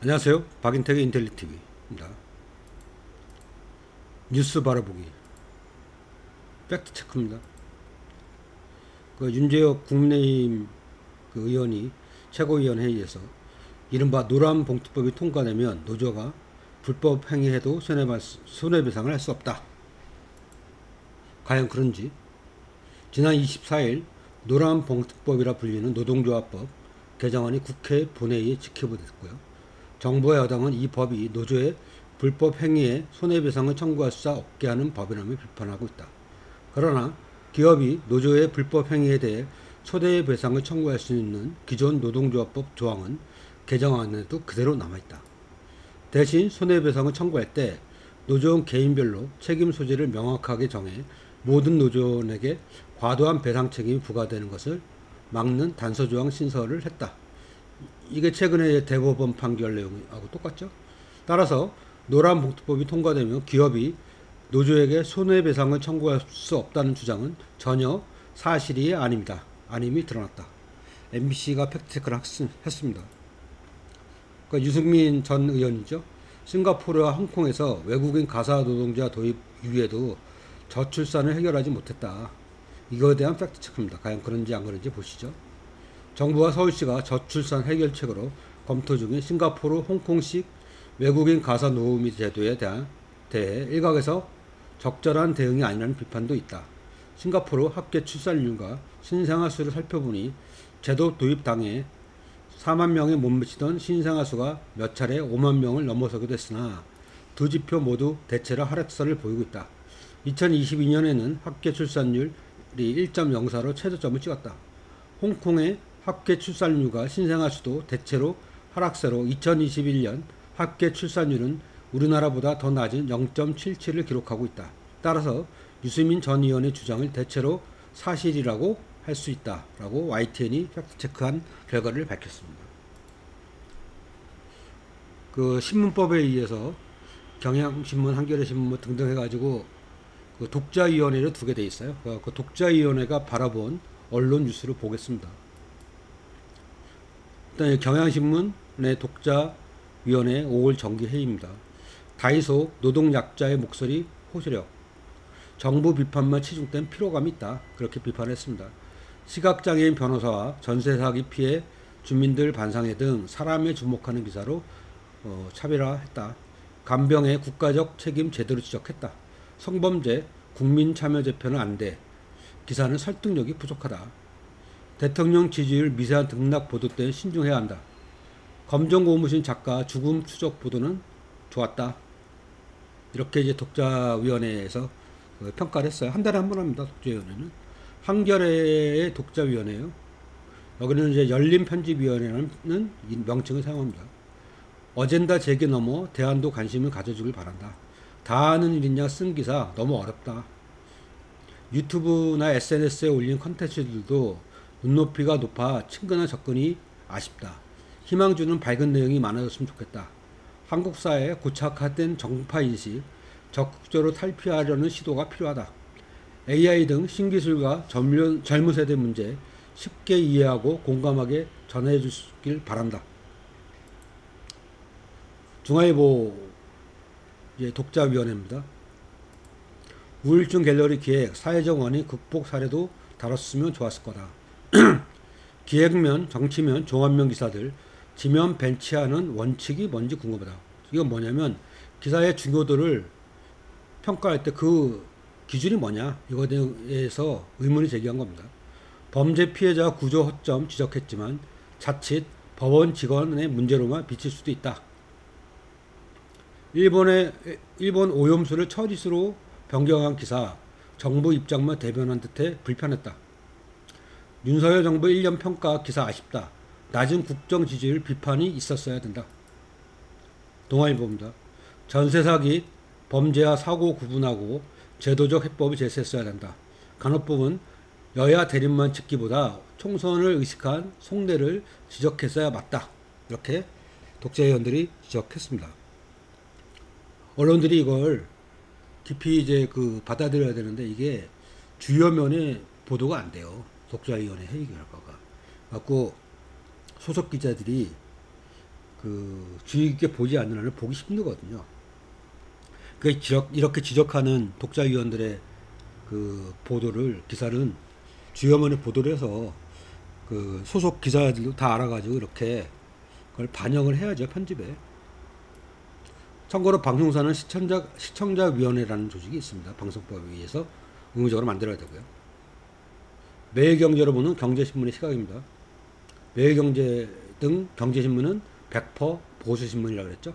안녕하세요. 박인택의 인텔리TV입니다. 뉴스 바라보기 팩트체크입니다. 윤재혁 국민의힘 의원이 최고위원회의에서 이른바 노란봉투법이 통과되면 노조가 불법 행위해도 손해배상을 할 수 없다. 과연 그런지 지난 24일 노란봉투법이라 불리는 노동조합법 개정안이 국회 본회의에 지켜보냈고요. 정부와 여당은 이 법이 노조의 불법 행위에 손해배상을 청구할 수 없게 하는 법이라며 비판하고 있다. 그러나 기업이 노조의 불법 행위에 대해 손해배상을 청구할 수 있는 기존 노동조합법 조항은 개정안에도 그대로 남아있다. 대신 손해배상을 청구할 때 노조원 개인별로 책임 소재를 명확하게 정해 모든 노조원에게 과도한 배상 책임이 부과되는 것을 막는 단서조항 신설을 했다. 이게 최근에 대법원 판결 내용하고 똑같죠. 따라서 노란봉투법이 통과되면 기업이 노조에게 손해배상을 청구할 수 없다는 주장은 전혀 사실이 아닙니다. 아님이 드러났다. MBC가 팩트체크를 했습니다. 그러니까 유승민 전 의원이죠. 싱가포르와 홍콩에서 외국인 가사 노동자 도입 이후에도 저출산을 해결하지 못했다. 이거에 대한 팩트체크입니다. 과연 그런지 안 그런지 보시죠. 정부와 서울시가 저출산 해결책으로 검토 중인 싱가포르, 홍콩식 외국인 가사 노무미 제도에 대해 일각에서 적절한 대응이 아니라는 비판도 있다. 싱가포르 합계 출산율과 신생아 수를 살펴보니 제도 도입 당해 4만 명에 못 미치던 신생아 수가 몇 차례 5만 명을 넘어서기도 했으나 두 지표 모두 대체로 하락세를 보이고 있다. 2022년에는 합계 출산율이 1.04로 최저점을 찍었다. 홍콩의 합계 출산율과 신생아 수도 대체로 하락세로 2021년 합계 출산율은 우리나라보다 더 낮은 0.77을 기록하고 있다. 따라서 유승민 전 의원의 주장을 대체로 사실이라고 할 수 있다라고 YTN이 팩트체크한 결과를 밝혔습니다. 신문법에 의해서 경향신문, 한겨레신문 등등 해가지고 독자위원회를 두게 돼 있어요. 그 독자위원회가 바라본 언론 뉴스를 보겠습니다. 일단 경향신문의 독자위원회 5월 정기회의입니다. 다이소 노동약자의 목소리 호소력. 정부 비판만 치중된 피로감이 있다. 그렇게 비판했습니다. 시각장애인 변호사와 전세사기 피해 주민들 반상회 등 사람에 주목하는 기사로 차별화했다. 간병의 국가적 책임 제대로 지적했다. 성범죄 국민참여재표는 안 돼. 기사는 설득력이 부족하다. 대통령 지지율 미세한 등락 보도 때 신중해야 한다. 검정고무신 작가 죽음 추적 보도는 좋았다. 이렇게 이제 독자위원회에서 평가를 했어요. 한 달에 한 번 합니다. 독자위원회는. 한겨레의 독자위원회예요. 여기는 이제 열린편집위원회라는 명칭을 사용합니다. 어젠다 제기 넘어 대안도 관심을 가져주길 바란다. 다 아는 일이냐 쓴 기사 너무 어렵다. 유튜브나 SNS에 올린 컨텐츠들도 눈높이가 높아 친근한 접근이 아쉽다. 희망 주는 밝은 내용이 많아졌으면 좋겠다. 한국 사회에 고착화된 정파인식, 적극적으로 탈피하려는 시도가 필요하다. AI 등 신기술과 젊은 세대 문제 쉽게 이해하고 공감하게 전해주길 바란다. 중앙일보 독자위원회입니다. 우울증 갤러리 기획, 사회적 원인 극복 사례도 다뤘으면 좋았을 거다. 기획면, 정치면, 종합면 기사들 지면 벤치하는 원칙이 뭔지 궁금하다. 이건 뭐냐면 기사의 중요도를 평가할 때 그 기준이 뭐냐 이거에 대해서 의문이 제기한 겁니다. 범죄 피해자 구조 허점 지적했지만 자칫 법원 직원의 문제로만 비칠 수도 있다. 일본 오염수를 처리수로 변경한 기사 정부 입장만 대변한 듯해 불편했다. 윤석열 정부 1년 평가 기사 아쉽다. 낮은 국정 지지율 비판이 있었어야 된다. 동아일보입니다. 전세 사기 범죄와 사고 구분하고 제도적 해법을 제시했어야 된다. 간호법은 여야 대립만 짓기보다 총선을 의식한 속내를 지적했어야 맞다. 이렇게 독자위원들이 지적했습니다. 언론들이 이걸 깊이 이제 받아들여야 되는데 이게 주요 면에 보도가 안 돼요. 독자위원회 회의 결과가. 갖고 소속 기자들이 그 주의 깊게 보지 않는 한은 보기 힘들거든요. 이렇게 지적하는 독자위원들의 그 보도를, 기사는 주요면에 보도를 해서 그 소속 기자들도 다 알아가지고 이렇게 그걸 반영을 해야죠, 편집에. 참고로 방송사는 시청자위원회라는 조직이 있습니다. 방송법에 의해서 의무적으로 만들어야 되고요. 매일경제로 보는 경제신문의 시각입니다. 매일경제 등 경제신문은 100% 보수신문이라고 그랬죠.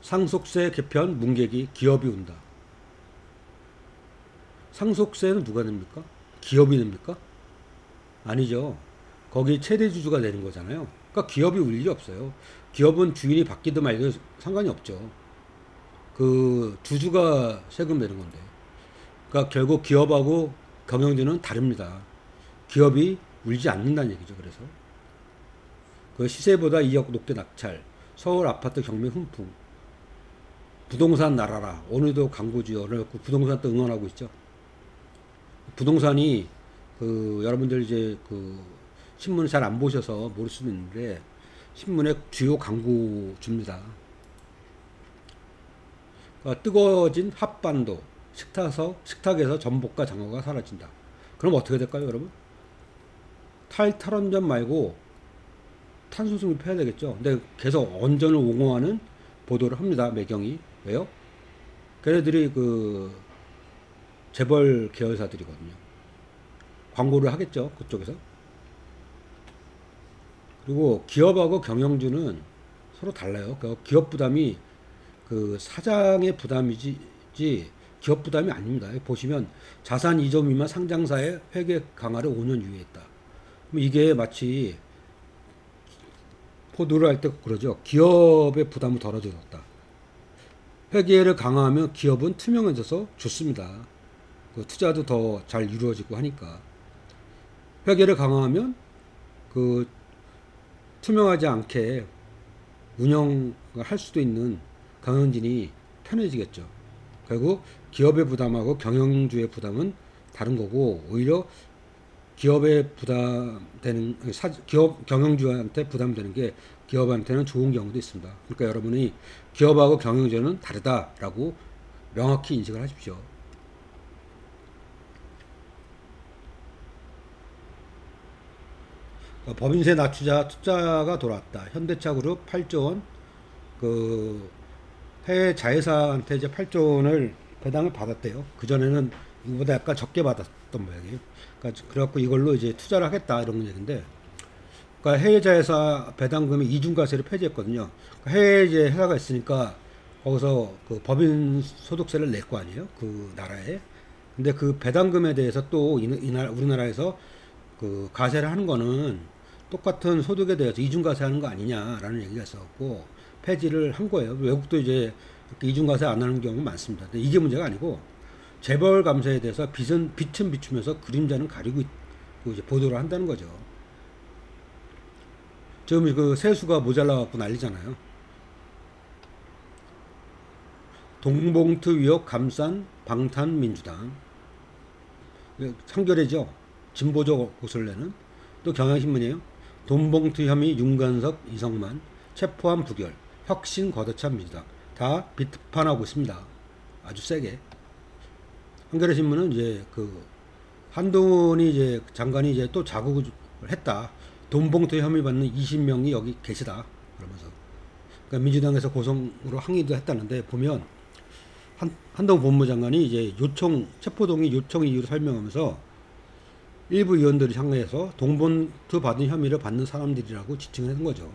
상속세 개편 문객이 기업이 운다. 상속세는 누가 냅니까? 기업이 냅니까? 아니죠. 거기 최대 주주가 내는 거잖아요. 그러니까 기업이 울 일이 없어요. 기업은 주인이 바뀌든 말든 상관이 없죠. 그 주주가 세금 내는 건데. 그러니까 결국 기업하고 경영진은 다릅니다. 기업이 울지 않는다는 얘기죠. 그래서 그 시세보다 2억 높게 낙찰, 서울 아파트 경매 훈풍, 부동산 날아라, 오늘도 광고주요. 부동산 또 응원하고 있죠. 부동산이 그 여러분들 이제 그 신문 잘 안 보셔서 모를 수도 있는데 신문에 주요 광고주입니다. 그러니까 뜨거워진 핫반도, 식탁에서 전복과 장어가 사라진다. 그럼 어떻게 될까요, 여러분? 탈원전 말고 탄소 중립해야 되겠죠. 근데 계속 원전을 옹호하는 보도를 합니다. 매경이. 왜요? 걔네들이 그 재벌 계열사들이거든요. 광고를 하겠죠, 그쪽에서. 그리고 기업하고 경영주는 서로 달라요. 그 기업 부담이 그 사장의 부담이지 기업 부담이 아닙니다. 보시면 자산 2조 미만 상장사의 회계 강화를 5년 유예했다. 이게 마치 포도를 할 때 그러죠. 기업의 부담을 덜어줬다. 회계를 강화하면 기업은 투명해져서 좋습니다. 그 투자도 더 잘 이루어지고 하니까. 회계를 강화하면 그 투명하지 않게 운영을 할 수도 있는 경영진이 편해지겠죠. 결국 기업의 부담하고 경영주의 부담은 다른 거고, 오히려 기업에 부담되는, 경영주한테 부담되는 게 기업한테는 좋은 경우도 있습니다. 그러니까 여러분이 기업하고 경영주는 다르다라고 명확히 인식을 하십시오. 법인세 낮추자 투자가 돌아왔다. 현대차그룹 8조 원, 그 해외 자회사한테 이제 8조 원을 배당을 받았대요. 그 전에는 이거보다 약간 적게 받았던 모양이에요. 그러니까 그래갖고 이걸로 이제 투자를 하겠다 이런 얘기인데, 그러니까 해외 자회사 배당금이 이중과세를 폐지했거든요. 그러니까 해외 이제 회사가 있으니까 거기서 그 법인 소득세를 낼 거 아니에요, 그 나라에. 근데 그 배당금에 대해서 또 우리나라에서 그 과세를 하는 거는 똑같은 소득에 대해서 이중과세 하는 거 아니냐라는 얘기가 있었고 폐지를 한 거예요. 외국도 이제 이중과세 안 하는 경우가 많습니다. 근데 이게 문제가 아니고 재벌 감세에 대해서 빛은 비추면서 그림자는 가리고 이제 보도를 한다는 거죠. 지금 그 세수가 모자라갖고 난리잖아요. 동봉투 의혹 감싼 방탄민주당. 한겨레죠. 진보적 곳을 내는. 또 경향신문이에요. 돈봉투 혐의 윤관석, 이성만 체포한 부결. 혁신 거듭찬 민주당. 다 비판하고 있습니다. 아주 세게. 한겨레신문은 이제 그 한동훈이 이제 장관이 이제 또 자국을 했다. 돈봉투 혐의 받는 20명이 여기 계시다. 그러면서. 그러니까 민주당에서 고성으로 항의도 했다는데 보면 한동훈 법무장관이 이제 체포동의 요청 이유를 설명하면서 일부 의원들이 향해서 돈봉투 받은 혐의를 받는 사람들이라고 지칭을 한 거죠.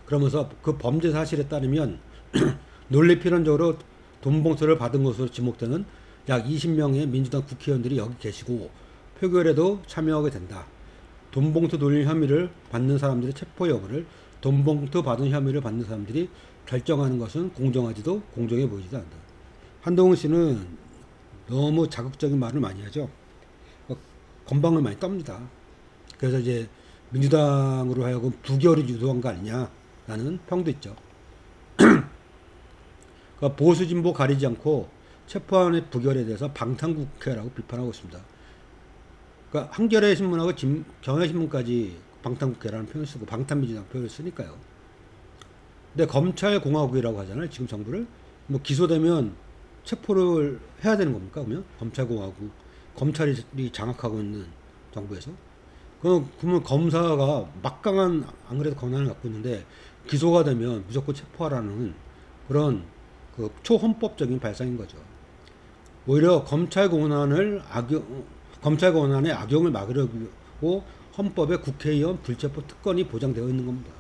그러면서 그 범죄 사실에 따르면 논리 필연적으로 돈봉투를 받은 것으로 지목되는 약 20명의 민주당 국회의원들이 여기 계시고 표결에도 참여하게 된다. 돈봉투 돌린 혐의를 받는 사람들의 체포 여부를 돈봉투 받은 혐의를 받는 사람들이 결정하는 것은 공정하지도 공정해 보이지도 않는다. 한동훈 씨는 너무 자극적인 말을 많이 하죠. 건방을 많이 떱니다. 그래서 이제 민주당으로 하여금 부결을 유도한 거 아니냐라는 평도 있죠. 그러니까 보수 진보 가리지 않고 체포안의 부결에 대해서 방탄국회라고 비판하고 있습니다. 그러니까 한겨레 신문하고 경향신문까지 방탄국회라는 표현을 쓰고 방탄민주당 표현을 쓰니까요. 근데 검찰공화국이라고 하잖아요. 지금 정부를 뭐 기소되면 체포를 해야 되는 겁니까? 그러면 검찰공화국 검찰이 장악하고 있는 정부에서 그러면 검사가 막강한 안 그래도 권한을 갖고 있는데 기소가 되면 무조건 체포하라는 그런 그 초헌법적인 발상인 거죠. 오히려 검찰 권한의 악용을 막으려고 헌법에 국회의원 불체포 특권이 보장되어 있는 겁니다.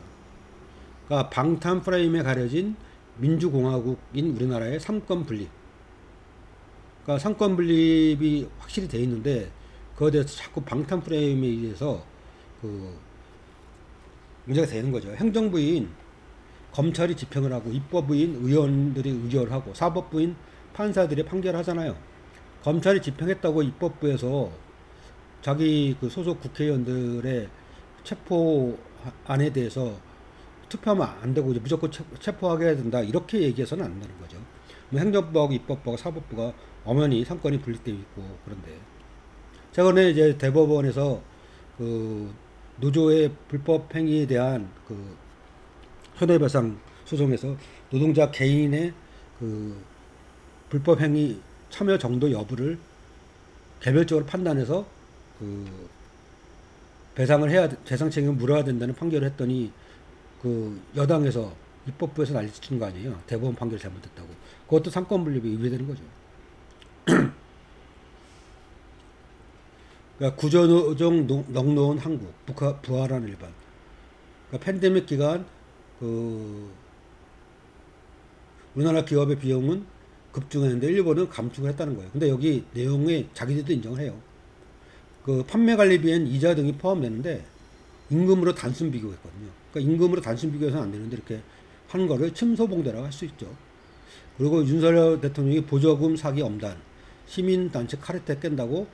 그러니까 방탄 프레임에 가려진 민주공화국인 우리나라의 삼권 분립. 그러니까 삼권 분립이 확실히 돼 있는데 그거에 대해서 자꾸 방탄 프레임에 의해서 그 문제가 되는 거죠. 행정부인 검찰이 집행을 하고 입법부인 의원들이 의결하고 사법부인 판사들이 판결하잖아요. 검찰이 집행했다고 입법부에서 자기 그 소속 국회의원들의 체포안에 대해서 투표하면 안 되고 이제 무조건 체포하게 해야 된다 이렇게 얘기해서는 안 된다는 거죠. 뭐 행정부하고 입법부하고 사법부가 엄연히 삼권이 분립되어 있고 그런데 최근에 이제 대법원에서 그 노조의 불법 행위에 대한 그 손해배상 소송에서 노동자 개인의 그 불법 행위 참여 정도 여부를 개별적으로 판단해서 그 배상 책임을 물어야 된다는 판결을 했더니 그 여당에서 입법부에서 난리치는 거 아니에요. 대법원 판결 잘못했다고. 그것도 삼권 분립이 위배되는 거죠. 그러니까 구조조정 넉놓은 한국, 부활한 일반. 그러니까 팬데믹 기간 그 우리나라 기업의 비용은 급증했는데 일본은 감축을 했다는 거예요. 근데 여기 내용에 자기들도 인정을 해요. 그 판매 관리비엔 이자 등이 포함되는데 임금으로 단순 비교했거든요. 그러니까 임금으로 단순 비교해서는 안 되는데 이렇게 하는 거를 침소봉대라고 할 수 있죠. 그리고 윤석열 대통령이 보조금 사기 엄단, 시민단체 카르텔 깬다고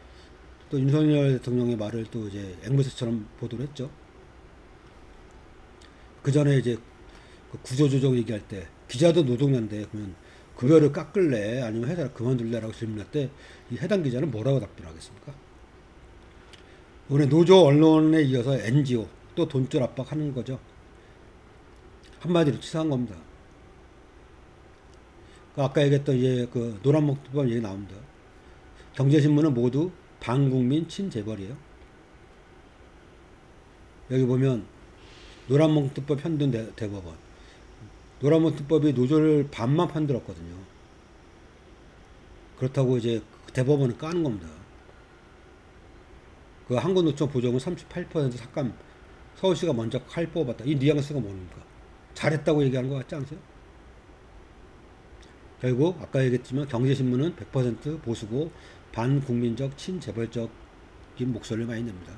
또 윤석열 대통령의 말을 또 이제 앵무새처럼 보도를 했죠. 그 전에 이제 그 구조조정 얘기할 때 기자도 노동자인데 그러면 급여를 깎을래 아니면 회사를 그만둘래라고 질문할 때 이 해당 기자는 뭐라고 답변하겠습니까? 이번에 노조 언론에 이어서 NGO 또 돈줄 압박하는 거죠. 한마디로 치사한 겁니다. 아까 얘기했던 이제 그 노란목두법 얘기 나옵니다. 경제신문은 모두 반국민 친재벌이에요. 여기 보면 노란목두법 편든 대법원. 노란목두법이 노조를 반만 편들었거든요. 그렇다고 이제 대법원을 까는 겁니다. 그 한국노총 보조금 38% 삭감 서울시가 먼저 칼 뽑았다. 이 뉘앙스가 뭡니까? 잘했다고 얘기하는 것 같지 않으세요? 결국 아까 얘기했지만 경제신문은 100% 보수고 반국민적 친재벌적인 목소리를 많이 냅니다.